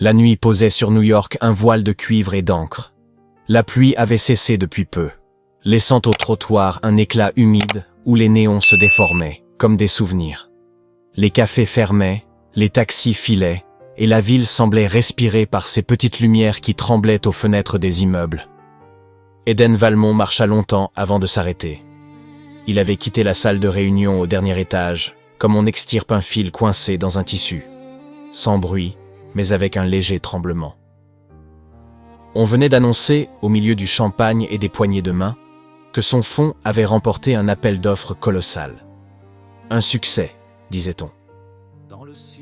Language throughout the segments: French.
La nuit posait sur New York un voile de cuivre et d'encre. La pluie avait cessé depuis peu, laissant au trottoir un éclat humide où les néons se déformaient, comme des souvenirs. Les cafés fermaient, les taxis filaient, et la ville semblait respirer par ces petites lumières qui tremblaient aux fenêtres des immeubles. Eden Valmont marcha longtemps avant de s'arrêter. Il avait quitté la salle de réunion au dernier étage, comme on extirpe un fil coincé dans un tissu. Sans bruit, mais avec un léger tremblement. On venait d'annoncer, au milieu du champagne et des poignées de main, que son fonds avait remporté un appel d'offres colossal. Un succès, disait-on.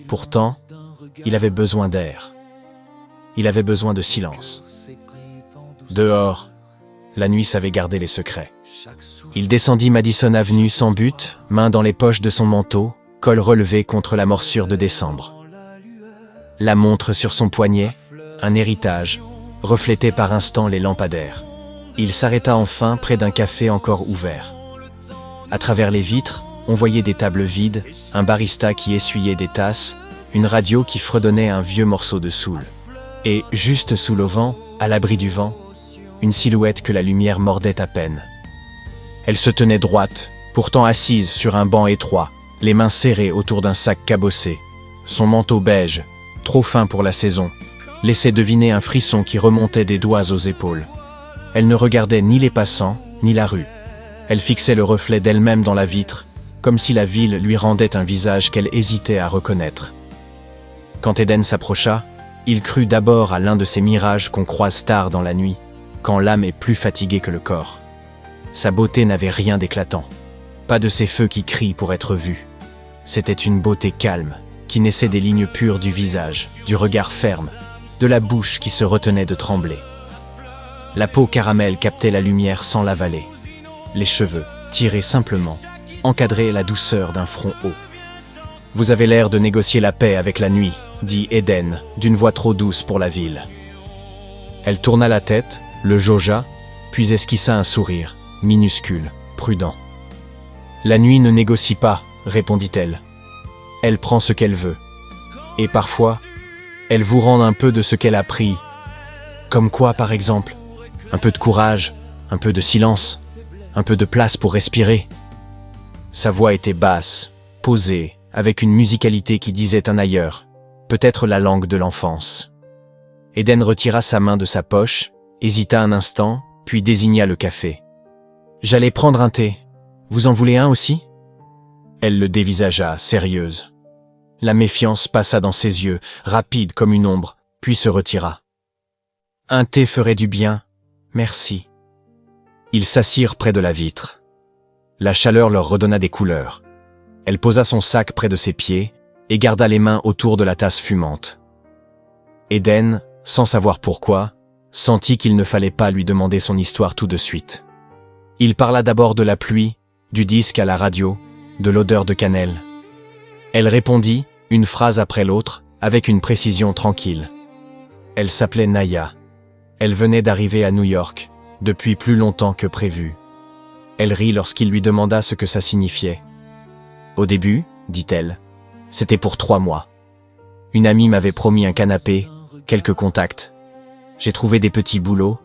Pourtant, il avait besoin d'air. Il avait besoin de silence. Dehors, la nuit savait garder les secrets. Il descendit Madison Avenue sans but, main dans les poches de son manteau, col relevé contre la morsure de décembre. La montre sur son poignet, un héritage, reflétait par instants les lampadaires. Il s'arrêta enfin près d'un café encore ouvert. À travers les vitres, on voyait des tables vides, un barista qui essuyait des tasses, une radio qui fredonnait un vieux morceau de soul. Et, juste sous l'auvent, à l'abri du vent, une silhouette que la lumière mordait à peine. Elle se tenait droite, pourtant assise sur un banc étroit, les mains serrées autour d'un sac cabossé. Son manteau beige, trop fin pour la saison, laissait deviner un frisson qui remontait des doigts aux épaules. Elle ne regardait ni les passants, ni la rue. Elle fixait le reflet d'elle-même dans la vitre, comme si la ville lui rendait un visage qu'elle hésitait à reconnaître. Quand Eden s'approcha, il crut d'abord à l'un de ces mirages qu'on croise tard dans la nuit, quand l'âme est plus fatiguée que le corps. Sa beauté n'avait rien d'éclatant, pas de ces feux qui crient pour être vus. C'était une beauté calme, qui naissait des lignes pures du visage, du regard ferme, de la bouche qui se retenait de trembler. La peau caramel captait la lumière sans l'avaler. Les cheveux, tirés simplement, encadraient la douceur d'un front haut. « Vous avez l'air de négocier la paix avec la nuit », dit Eden, d'une voix trop douce pour la ville. Elle tourna la tête, le jaugea, puis esquissa un sourire, minuscule, prudent. « La nuit ne négocie pas », répondit-elle. « Elle prend ce qu'elle veut. Et parfois, elle vous rend un peu de ce qu'elle a pris. Comme quoi, par exemple? Un peu de courage, un peu de silence, un peu de place pour respirer. » Sa voix était basse, posée, avec une musicalité qui disait un ailleurs, peut-être la langue de l'enfance. Eden retira sa main de sa poche, hésita un instant, puis désigna le café. « J'allais prendre un thé. Vous en voulez un aussi ?» Elle le dévisagea, sérieuse. La méfiance passa dans ses yeux, rapide comme une ombre, puis se retira. « Un thé ferait du bien, merci. » Ils s'assirent près de la vitre. La chaleur leur redonna des couleurs. Elle posa son sac près de ses pieds et garda les mains autour de la tasse fumante. Eden, sans savoir pourquoi, sentit qu'il ne fallait pas lui demander son histoire tout de suite. Il parla d'abord de la pluie, du disque à la radio, de l'odeur de cannelle. Elle répondit, une phrase après l'autre, avec une précision tranquille. Elle s'appelait Naya. Elle venait d'arriver à New York, depuis plus longtemps que prévu. Elle rit lorsqu'il lui demanda ce que ça signifiait. Au début, dit-elle, c'était pour 3 mois. Une amie m'avait promis un canapé, quelques contacts. J'ai trouvé des petits boulots,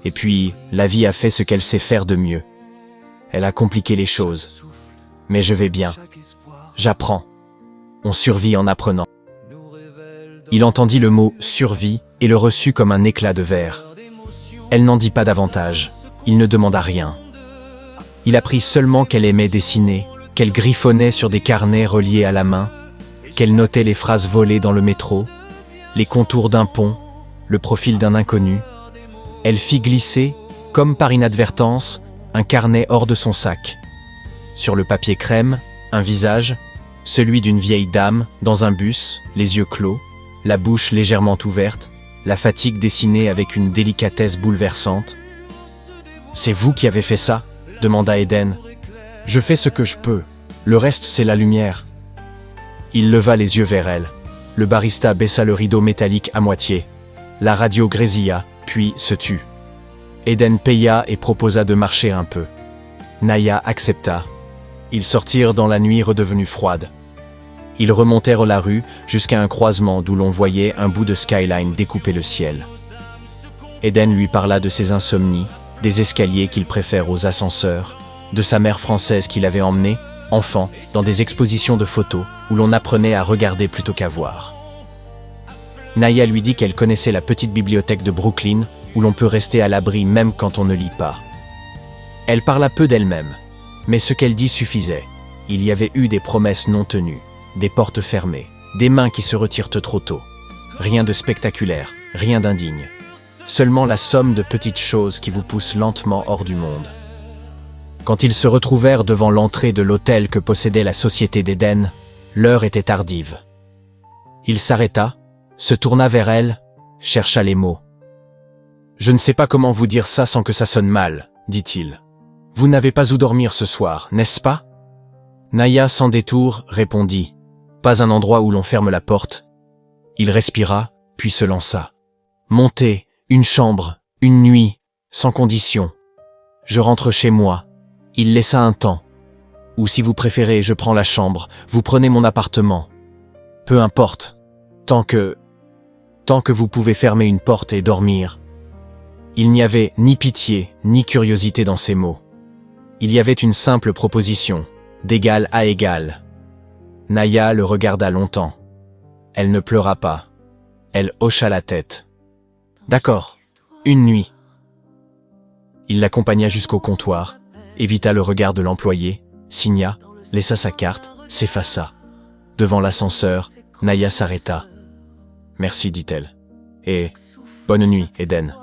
et puis la vie a fait ce qu'elle sait faire de mieux. Elle a compliqué les choses. Mais je vais bien. J'apprends. On survit en apprenant. Il entendit le mot « survie » et le reçut comme un éclat de verre. Elle n'en dit pas davantage. Il ne demanda rien. Il apprit seulement qu'elle aimait dessiner, qu'elle griffonnait sur des carnets reliés à la main, qu'elle notait les phrases volées dans le métro, les contours d'un pont, le profil d'un inconnu. Elle fit glisser, comme par inadvertance, un carnet hors de son sac. Sur le papier crème, un visage, celui d'une vieille dame, dans un bus, les yeux clos, la bouche légèrement ouverte, la fatigue dessinée avec une délicatesse bouleversante. « C'est vous qui avez fait ça ?» demanda Eden. « Je fais ce que je peux. Le reste, c'est la lumière. » Il leva les yeux vers elle. Le barista baissa le rideau métallique à moitié. La radio grésilla, puis se tut. Eden paya et proposa de marcher un peu. Naya accepta. Ils sortirent dans la nuit redevenue froide. Ils remontèrent la rue jusqu'à un croisement d'où l'on voyait un bout de skyline découper le ciel. Eden lui parla de ses insomnies, des escaliers qu'il préfère aux ascenseurs, de sa mère française qu'il avait emmenée, enfant, dans des expositions de photos où l'on apprenait à regarder plutôt qu'à voir. Naya lui dit qu'elle connaissait la petite bibliothèque de Brooklyn où l'on peut rester à l'abri même quand on ne lit pas. Elle parla peu d'elle-même, mais ce qu'elle dit suffisait. Il y avait eu des promesses non tenues, des portes fermées, des mains qui se retirent trop tôt. Rien de spectaculaire, rien d'indigne. Seulement la somme de petites choses qui vous poussent lentement hors du monde. Quand ils se retrouvèrent devant l'entrée de l'hôtel que possédait la société d'Eden, l'heure était tardive. Il s'arrêta, se tourna vers elle, chercha les mots. « Je ne sais pas comment vous dire ça sans que ça sonne mal, » dit-il. « Vous n'avez pas où dormir ce soir, n'est-ce pas ?» Naya, sans détour, répondit. « Pas un endroit où l'on ferme la porte. » Il respira, puis se lança. « Montez, une chambre, une nuit, sans condition. Je rentre chez moi. » Il laissa un temps. « Ou si vous préférez, je prends la chambre, vous prenez mon appartement. Peu importe, tant que vous pouvez fermer une porte et dormir. » Il n'y avait ni pitié, ni curiosité dans ces mots. Il y avait une simple proposition, d'égal à égal. Naya le regarda longtemps. Elle ne pleura pas. Elle hocha la tête. « D'accord, une nuit. » Il l'accompagna jusqu'au comptoir, évita le regard de l'employé, signa, laissa sa carte, s'effaça. Devant l'ascenseur, Naya s'arrêta. « Merci, dit-elle. Et bonne nuit, Eden. »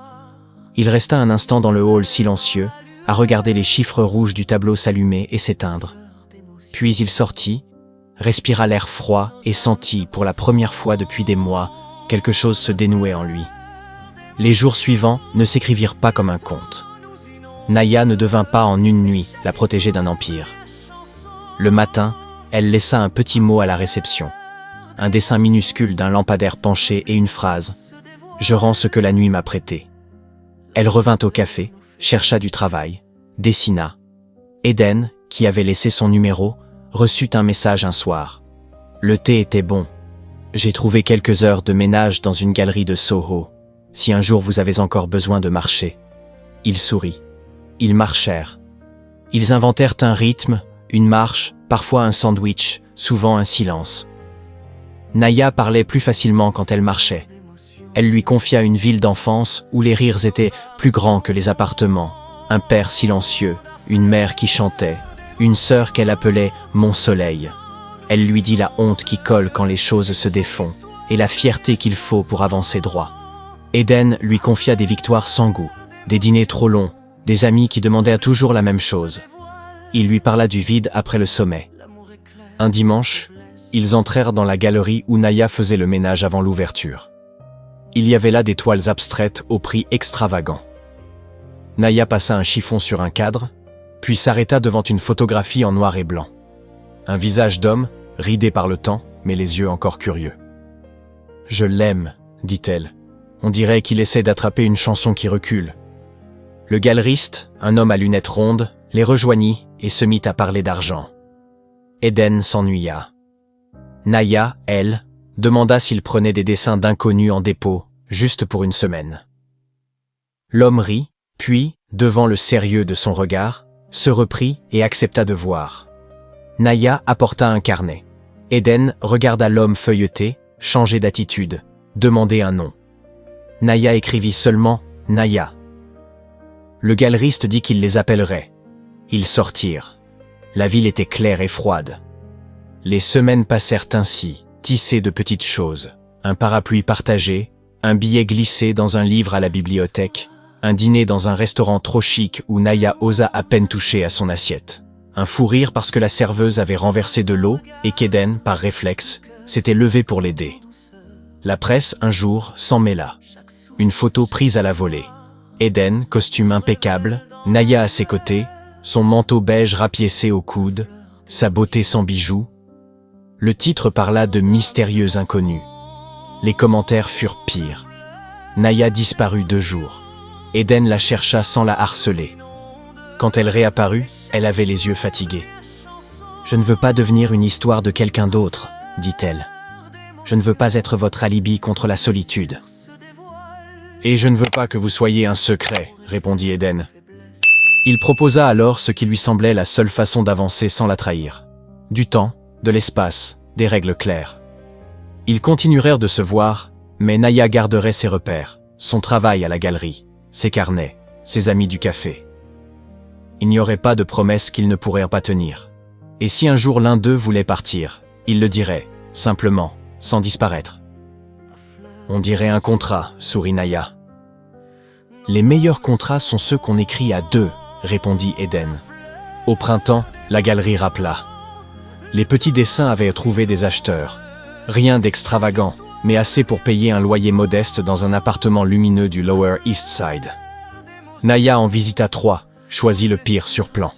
Il resta un instant dans le hall silencieux, à regarder les chiffres rouges du tableau s'allumer et s'éteindre. Puis il sortit, respira l'air froid et sentit, pour la première fois depuis des mois, quelque chose se dénouer en lui. Les jours suivants ne s'écrivirent pas comme un conte. Naya ne devint pas en une nuit la protégée d'un empire. Le matin, elle laissa un petit mot à la réception. Un dessin minuscule d'un lampadaire penché et une phrase « Je rends ce que la nuit m'a prêté ». Elle revint au café, chercha du travail, dessina. Eden, qui avait laissé son numéro, reçut un message un soir. Le thé était bon. J'ai trouvé quelques heures de ménage dans une galerie de Soho. Si un jour vous avez encore besoin de marcher. Il sourit. Ils marchèrent. Ils inventèrent un rythme, une marche, parfois un sandwich, souvent un silence. Naya parlait plus facilement quand elle marchait. Elle lui confia une ville d'enfance où les rires étaient plus grands que les appartements, un père silencieux, une mère qui chantait, une sœur qu'elle appelait « mon soleil ». Elle lui dit la honte qui colle quand les choses se défont et la fierté qu'il faut pour avancer droit. Eden lui confia des victoires sans goût, des dîners trop longs, des amis qui demandaient toujours la même chose. Il lui parla du vide après le sommet. Un dimanche, ils entrèrent dans la galerie où Naya faisait le ménage avant l'ouverture. Il y avait là des toiles abstraites au prix extravagant. Naya passa un chiffon sur un cadre, puis s'arrêta devant une photographie en noir et blanc. Un visage d'homme, ridé par le temps, mais les yeux encore curieux. « Je l'aime, » dit-elle. On dirait qu'il essaie d'attraper une chanson qui recule. Le galeriste, un homme à lunettes rondes, les rejoignit et se mit à parler d'argent. Eden s'ennuya. Naya, elle, demanda s'il prenait des dessins d'inconnus en dépôt, juste pour une semaine. L'homme rit, puis, devant le sérieux de son regard, se reprit et accepta de voir. Naya apporta un carnet. Eden regarda l'homme feuilleter, changer d'attitude, demander un nom. Naya écrivit seulement « Naya ». Le galeriste dit qu'il les appellerait. Ils sortirent. La ville était claire et froide. Les semaines passèrent ainsi, tissées de petites choses. Un parapluie partagé, un billet glissé dans un livre à la bibliothèque, un dîner dans un restaurant trop chic où Naya osa à peine toucher à son assiette. Un fou rire parce que la serveuse avait renversé de l'eau et qu'Eden, par réflexe, s'était levé pour l'aider. La presse, un jour, s'en mêla. Une photo prise à la volée. Eden, costume impeccable, Naya à ses côtés, son manteau beige rapiécé au coude, sa beauté sans bijoux. Le titre parla de mystérieux inconnus. Les commentaires furent pires. Naya disparut 2 jours. Eden la chercha sans la harceler. Quand elle réapparut, elle avait les yeux fatigués. « Je ne veux pas devenir une histoire de quelqu'un d'autre, » dit-elle. Je ne veux pas être votre alibi contre la solitude. Et je ne veux pas que vous soyez un secret, répondit Eden. Il proposa alors ce qui lui semblait la seule façon d'avancer sans la trahir. Du temps, de l'espace, des règles claires. Ils continuèrent de se voir, mais Naya garderait ses repères, son travail à la galerie, ses carnets, ses amis du café. Il n'y aurait pas de promesses qu'ils ne pourraient pas tenir. Et si un jour l'un d'eux voulait partir, il le dirait, simplement, sans disparaître. On dirait un contrat, sourit Naya. Les meilleurs contrats sont ceux qu'on écrit à deux, répondit Eden. Au printemps, la galerie rappela. Les petits dessins avaient trouvé des acheteurs. Rien d'extravagant, mais assez pour payer un loyer modeste dans un appartement lumineux du Lower East Side. Naya en visita 3, choisit le pire sur plan.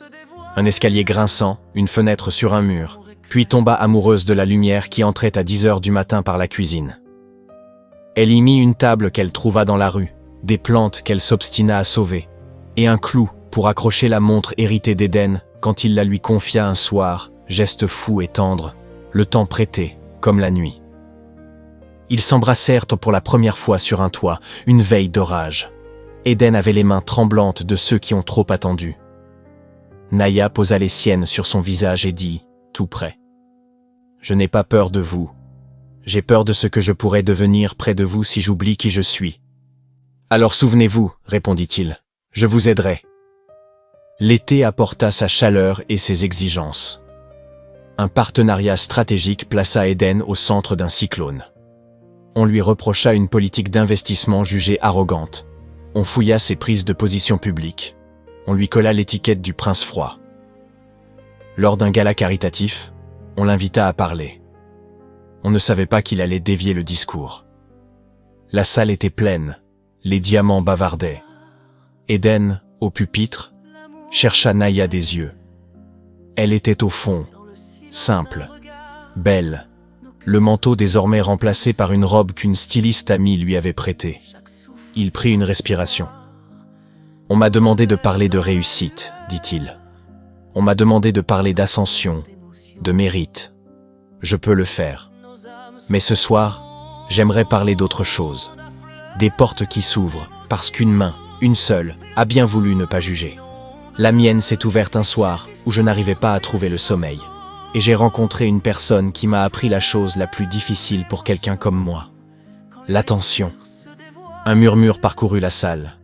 Un escalier grinçant, une fenêtre sur un mur, puis tomba amoureuse de la lumière qui entrait à 10 heures du matin par la cuisine. Elle y mit une table qu'elle trouva dans la rue, des plantes qu'elle s'obstina à sauver, et un clou pour accrocher la montre héritée d'Eden quand il la lui confia un soir, geste fou et tendre, le temps prêté, comme la nuit. Ils s'embrassèrent pour la première fois sur un toit, une veille d'orage. Eden avait les mains tremblantes de ceux qui ont trop attendu. Naya posa les siennes sur son visage et dit, tout près. « Je n'ai pas peur de vous. J'ai peur de ce que je pourrais devenir près de vous si j'oublie qui je suis. »« Alors souvenez-vous, répondit-il, je vous aiderai. » L'été apporta sa chaleur et ses exigences. Un partenariat stratégique plaça Eden au centre d'un cyclone. On lui reprocha une politique d'investissement jugée arrogante. On fouilla ses prises de position publiques. On lui colla l'étiquette du prince froid. Lors d'un gala caritatif, on l'invita à parler. On ne savait pas qu'il allait dévier le discours. La salle était pleine, les diamants bavardaient. Eden, au pupitre, chercha Naya des yeux. Elle était au fond, simple, belle, le manteau désormais remplacé par une robe qu'une styliste amie lui avait prêtée. Il prit une respiration. « On m'a demandé de parler de réussite, dit-il. On m'a demandé de parler d'ascension, de mérite. Je peux le faire. Mais ce soir, j'aimerais parler d'autre chose. Des portes qui s'ouvrent, parce qu'une main, une seule, a bien voulu ne pas juger. La mienne s'est ouverte un soir où je n'arrivais pas à trouver le sommeil. Et j'ai rencontré une personne qui m'a appris la chose la plus difficile pour quelqu'un comme moi. L'attention. » Un murmure parcourut la salle.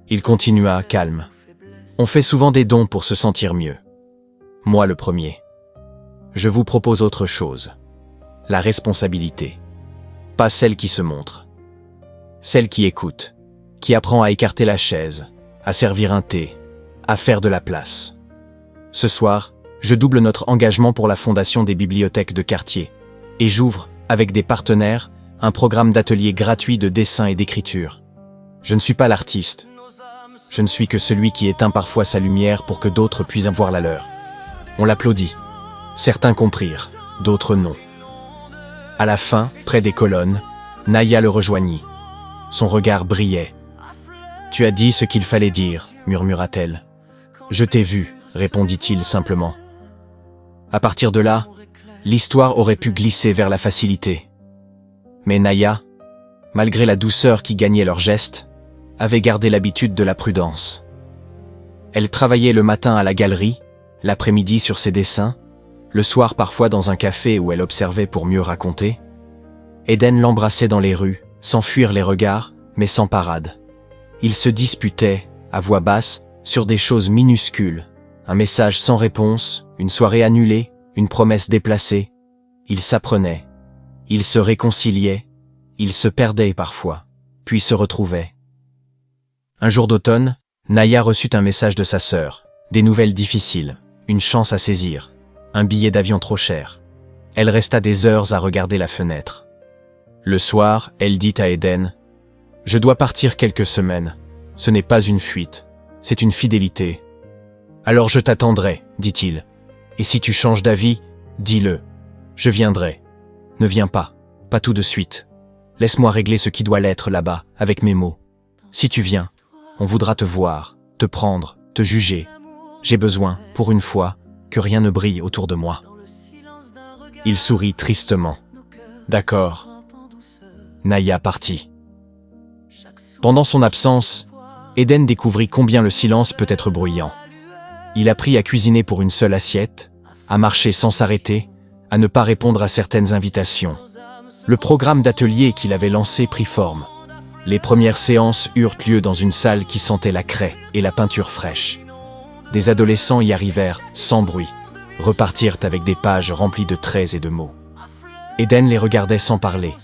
Il continua, calme. « On fait souvent des dons pour se sentir mieux. Moi le premier. Je vous propose autre chose. La responsabilité. Pas celle qui se montre. Celle qui écoute, qui apprend à écarter la chaise, à servir un thé, à faire de la place. Ce soir, je double notre engagement pour la fondation des bibliothèques de quartier. Et j'ouvre, avec des partenaires, un programme d'ateliers gratuits de dessin et d'écriture. Je ne suis pas l'artiste. Je ne suis que celui qui éteint parfois sa lumière pour que d'autres puissent voir la leur. » On l'applaudit. Certains comprirent, d'autres non. À la fin, près des colonnes, Naya le rejoignit. Son regard brillait. « Tu as dit ce qu'il fallait dire, » murmura-t-elle. « Je t'ai vu, » répondit-il simplement. À partir de là, l'histoire aurait pu glisser vers la facilité. Mais Naya, malgré la douceur qui gagnait leurs gestes, avait gardé l'habitude de la prudence. Elle travaillait le matin à la galerie, l'après-midi sur ses dessins, le soir parfois dans un café où elle observait pour mieux raconter. Eden l'embrassait dans les rues, sans fuir les regards, mais sans parade. Ils se disputaient, à voix basse, sur des choses minuscules, un message sans réponse, une soirée annulée, une promesse déplacée. Ils s'apprenaient, ils se réconciliaient, ils se perdaient parfois, puis se retrouvaient. Un jour d'automne, Naya reçut un message de sa sœur, des nouvelles difficiles, une chance à saisir, un billet d'avion trop cher. Elle resta des heures à regarder la fenêtre. Le soir, elle dit à Eden, « Je dois partir quelques semaines. Ce n'est pas une fuite, c'est une fidélité. »« Alors je t'attendrai, dit-il. Et si tu changes d'avis, dis-le. Je viendrai. Ne viens pas, pas tout de suite. Laisse-moi régler ce qui doit l'être là-bas, avec mes mots. Si tu viens, on voudra te voir, te prendre, te juger. J'ai besoin, pour une fois, que rien ne brille autour de moi. » Il sourit tristement. D'accord. Naya partit. Pendant son absence, Eden découvrit combien le silence peut être bruyant. Il apprit à cuisiner pour une seule assiette, à marcher sans s'arrêter, à ne pas répondre à certaines invitations. Le programme d'atelier qu'il avait lancé prit forme. Les premières séances eurent lieu dans une salle qui sentait la craie et la peinture fraîche. Des adolescents y arrivèrent, sans bruit, repartirent avec des pages remplies de traits et de mots. Eden les regardait sans parler,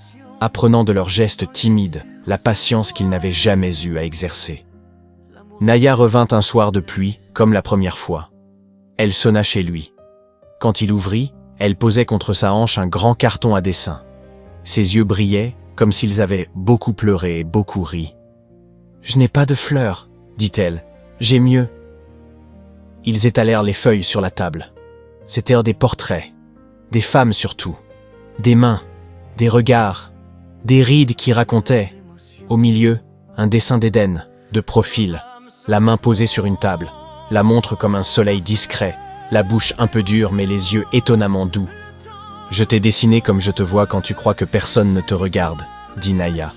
apprenant de leurs gestes timides la patience qu'il n'avait jamais eue à exercer. Naya revint un soir de pluie, comme la première fois. Elle sonna chez lui. Quand il ouvrit, elle posait contre sa hanche un grand carton à dessin. Ses yeux brillaient, comme s'ils avaient beaucoup pleuré et beaucoup ri. « Je n'ai pas de fleurs, dit-elle. J'ai mieux. » Ils étalèrent les feuilles sur la table. C'étaient des portraits, des femmes surtout, des mains, des regards, des rides qui racontaient. Au milieu, un dessin d'Eden, de profil, la main posée sur une table, la montre comme un soleil discret, la bouche un peu dure mais les yeux étonnamment doux. « Je t'ai dessiné comme je te vois quand tu crois que personne ne te regarde, » dit Naya.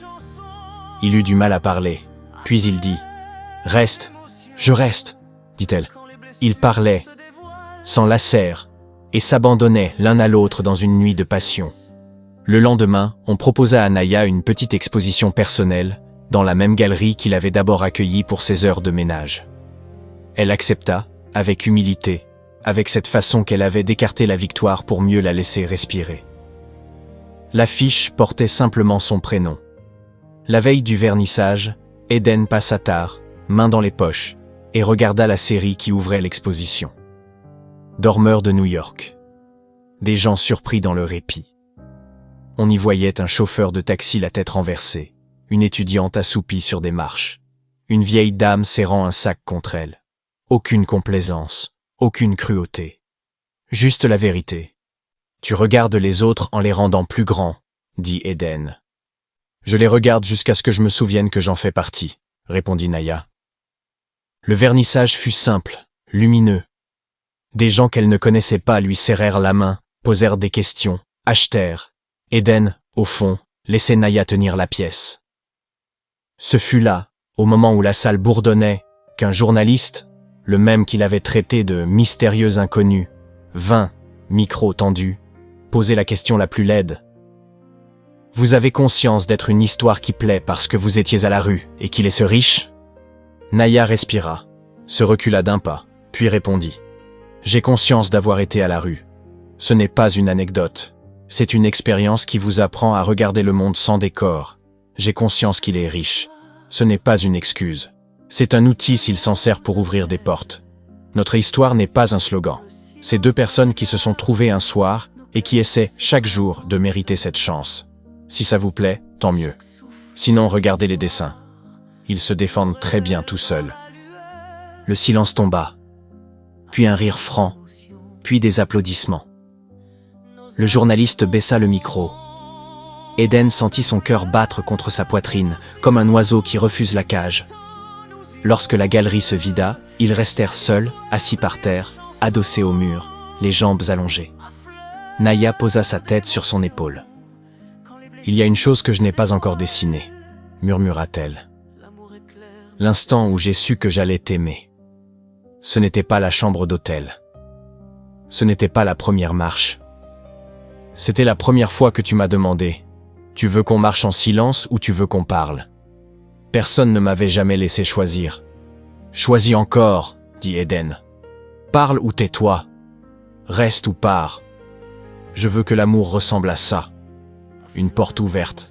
Il eut du mal à parler, puis il dit « Reste, je reste, » dit-elle. Ils parlaient, s'enlacèrent et s'abandonnaient l'un à l'autre dans une nuit de passion. Le lendemain, on proposa à Naya une petite exposition personnelle dans la même galerie qu'il avait d'abord accueillie pour ses heures de ménage. Elle accepta, avec humilité, avec cette façon qu'elle avait d'écarter la victoire pour mieux la laisser respirer. L'affiche portait simplement son prénom. La veille du vernissage, Eden passa tard, main dans les poches, et regarda la série qui ouvrait l'exposition. Dormeurs de New York. Des gens surpris dans le répit. On y voyait un chauffeur de taxi la tête renversée, une étudiante assoupie sur des marches, une vieille dame serrant un sac contre elle. Aucune complaisance, aucune cruauté. Juste la vérité. Tu regardes les autres en les rendant plus grands, dit Eden. Je les regarde jusqu'à ce que je me souvienne que j'en fais partie, répondit Naya. Le vernissage fut simple, lumineux. Des gens qu'elle ne connaissait pas lui serrèrent la main, posèrent des questions, achetèrent. Eden, au fond, laissait Naya tenir la pièce. Ce fut là, au moment où la salle bourdonnait, qu'un journaliste, le même qu'il avait traité de mystérieux inconnu, vint, micro tendu, poser la question la plus laide. « Vous avez conscience d'être une histoire qui plaît parce que vous étiez à la rue et qu'il est ce riche ?» Naya respira, se recula d'un pas, puis répondit. « J'ai conscience d'avoir été à la rue. Ce n'est pas une anecdote. C'est une expérience qui vous apprend à regarder le monde sans décor. J'ai conscience qu'il est riche. Ce n'est pas une excuse. C'est un outil s'il s'en sert pour ouvrir des portes. Notre histoire n'est pas un slogan. C'est deux personnes qui se sont trouvées un soir et qui essaient chaque jour de mériter cette chance. Si ça vous plaît, tant mieux. Sinon, regardez les dessins. Ils se défendent très bien tout seuls. » Le silence tomba, puis un rire franc, puis des applaudissements. Le journaliste baissa le micro. Eden sentit son cœur battre contre sa poitrine, comme un oiseau qui refuse la cage. Lorsque la galerie se vida, ils restèrent seuls, assis par terre, adossés au mur, les jambes allongées. Naya posa sa tête sur son épaule. « Il y a une chose que je n'ai pas encore dessinée, » murmura-t-elle. « L'instant où j'ai su que j'allais t'aimer. Ce n'était pas la chambre d'hôtel. Ce n'était pas la première marche. C'était la première fois que tu m'as demandé « Tu veux qu'on marche en silence ou tu veux qu'on parle ?» Personne ne m'avait jamais laissé choisir. « Choisis encore, » dit Eden. « Parle ou tais-toi. Reste ou pars. Je veux que l'amour ressemble à ça. Une porte ouverte,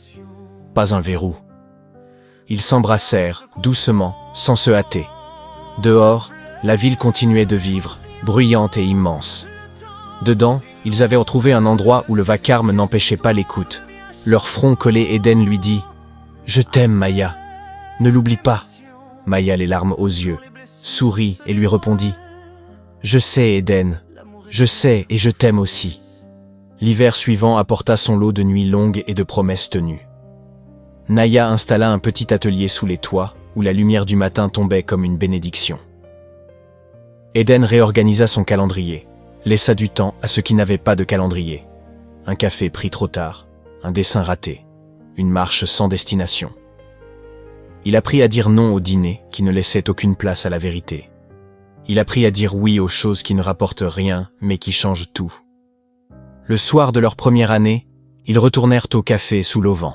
pas un verrou. » Ils s'embrassèrent, doucement, sans se hâter. Dehors, la ville continuait de vivre, bruyante et immense. Dedans, ils avaient retrouvé un endroit où le vacarme n'empêchait pas l'écoute. Leur front collé, Eden lui dit « Je t'aime, Maya. Ne l'oublie pas. » Maya, les larmes aux yeux, sourit et lui répondit « Je sais, Eden. Je sais et je t'aime aussi. » L'hiver suivant apporta son lot de nuits longues et de promesses tenues. Naya installa un petit atelier sous les toits, où la lumière du matin tombait comme une bénédiction. Eden réorganisa son calendrier, laissa du temps à ceux qui n'avaient pas de calendrier. un café pris trop tard, un dessin raté, une marche sans destination. Il apprit à dire non au dîner qui ne laissait aucune place à la vérité. Il apprit à dire oui aux choses qui ne rapportent rien mais qui changent tout. Le soir de leur première année, ils retournèrent au café sous l'auvent.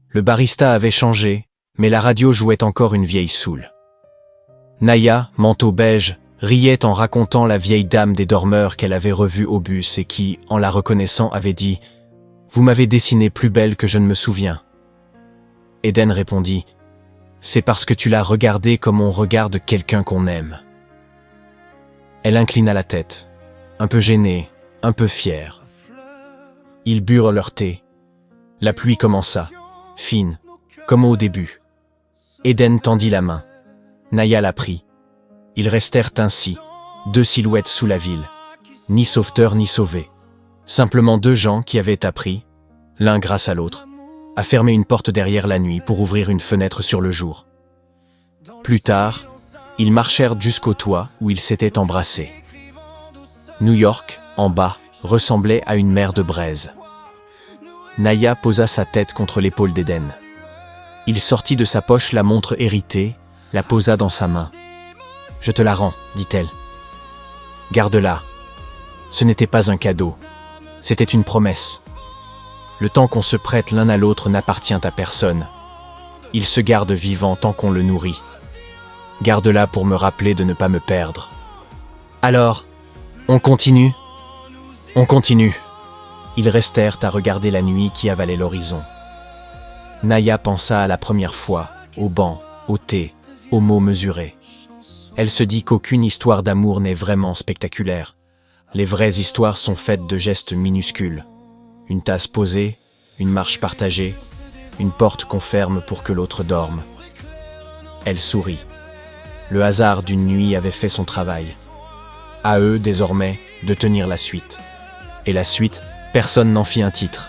Le barista avait changé, mais la radio jouait encore une vieille soul. Naya, manteau beige, riait en racontant la vieille dame des dormeurs qu'elle avait revue au bus et qui, en la reconnaissant, avait dit « Vous m'avez dessinée plus belle que je ne me souviens. » Eden répondit « C'est parce que tu l'as regardée comme on regarde quelqu'un qu'on aime. » Elle inclina la tête, un peu gênée, un peu fière. Ils burent leur thé. La pluie commença, fine, comme au début. Eden tendit la main. Naya la prit. Ils restèrent ainsi, deux silhouettes sous la ville, ni sauveteurs ni sauvés. Simplement deux gens qui avaient appris, l'un grâce à l'autre, à fermer une porte derrière la nuit pour ouvrir une fenêtre sur le jour. Plus tard, ils marchèrent jusqu'au toit où ils s'étaient embrassés. New York, en bas, ressemblait à une mer de braise. Naya posa sa tête contre l'épaule d'Eden. Il sortit de sa poche la montre héritée, la posa dans sa main. « Je te la rends, dit-elle. Garde-la. Ce n'était pas un cadeau, c'était une promesse. Le temps qu'on se prête l'un à l'autre n'appartient à personne. Il se garde vivant tant qu'on le nourrit. Garde-la pour me rappeler de ne pas me perdre. » Alors, on continue. On continue. Ils restèrent à regarder la nuit qui avalait l'horizon. Naya pensa à la première fois, au banc, au thé, aux mots mesurés. Elle se dit qu'aucune histoire d'amour n'est vraiment spectaculaire. Les vraies histoires sont faites de gestes minuscules. Une tasse posée, une marche partagée, une porte qu'on ferme pour que l'autre dorme. Elle sourit. Le hasard d'une nuit avait fait son travail. À eux, désormais, de tenir la suite. Et la suite, personne n'en fit un titre.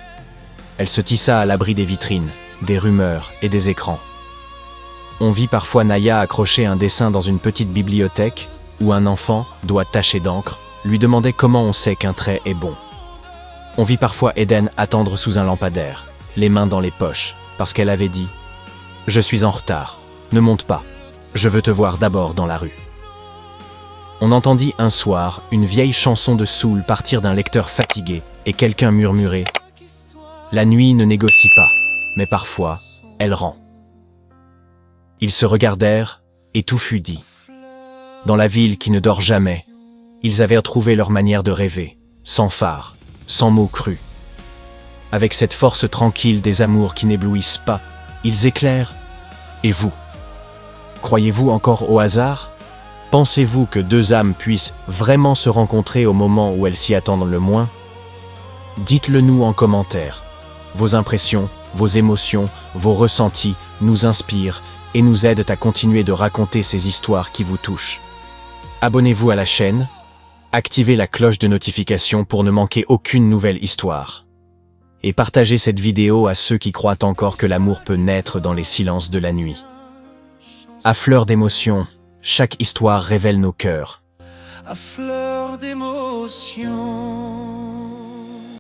Elle se tissa à l'abri des vitrines, des rumeurs et des écrans. On vit parfois Naya accrocher un dessin dans une petite bibliothèque où un enfant, doigt taché d'encre, lui demandait comment on sait qu'un trait est bon. On vit parfois Eden attendre sous un lampadaire, les mains dans les poches, parce qu'elle avait dit « Je suis en retard, ne monte pas, je veux te voir d'abord dans la rue. » On entendit un soir une vieille chanson de soul partir d'un lecteur fatigué et quelqu'un murmurer « La nuit ne négocie pas, mais parfois, elle rend. » Ils se regardèrent et tout fut dit. Dans la ville qui ne dort jamais, ils avaient trouvé leur manière de rêver, sans phare, sans mots crus. Avec cette force tranquille des amours qui n'éblouissent pas, ils éclairent. Et vous? Croyez-vous encore au hasard? Pensez-vous que deux âmes puissent vraiment se rencontrer au moment où elles s'y attendent le moins? Dites-le nous en commentaire. Vos impressions, vos émotions, vos ressentis nous inspirent et nous aident à continuer de raconter ces histoires qui vous touchent. Abonnez-vous à la chaîne, activez la cloche de notification pour ne manquer aucune nouvelle histoire. Et partagez cette vidéo à ceux qui croient encore que l'amour peut naître dans les silences de la nuit. À fleur d'émotion, chaque histoire révèle nos cœurs. À fleur d'émotion.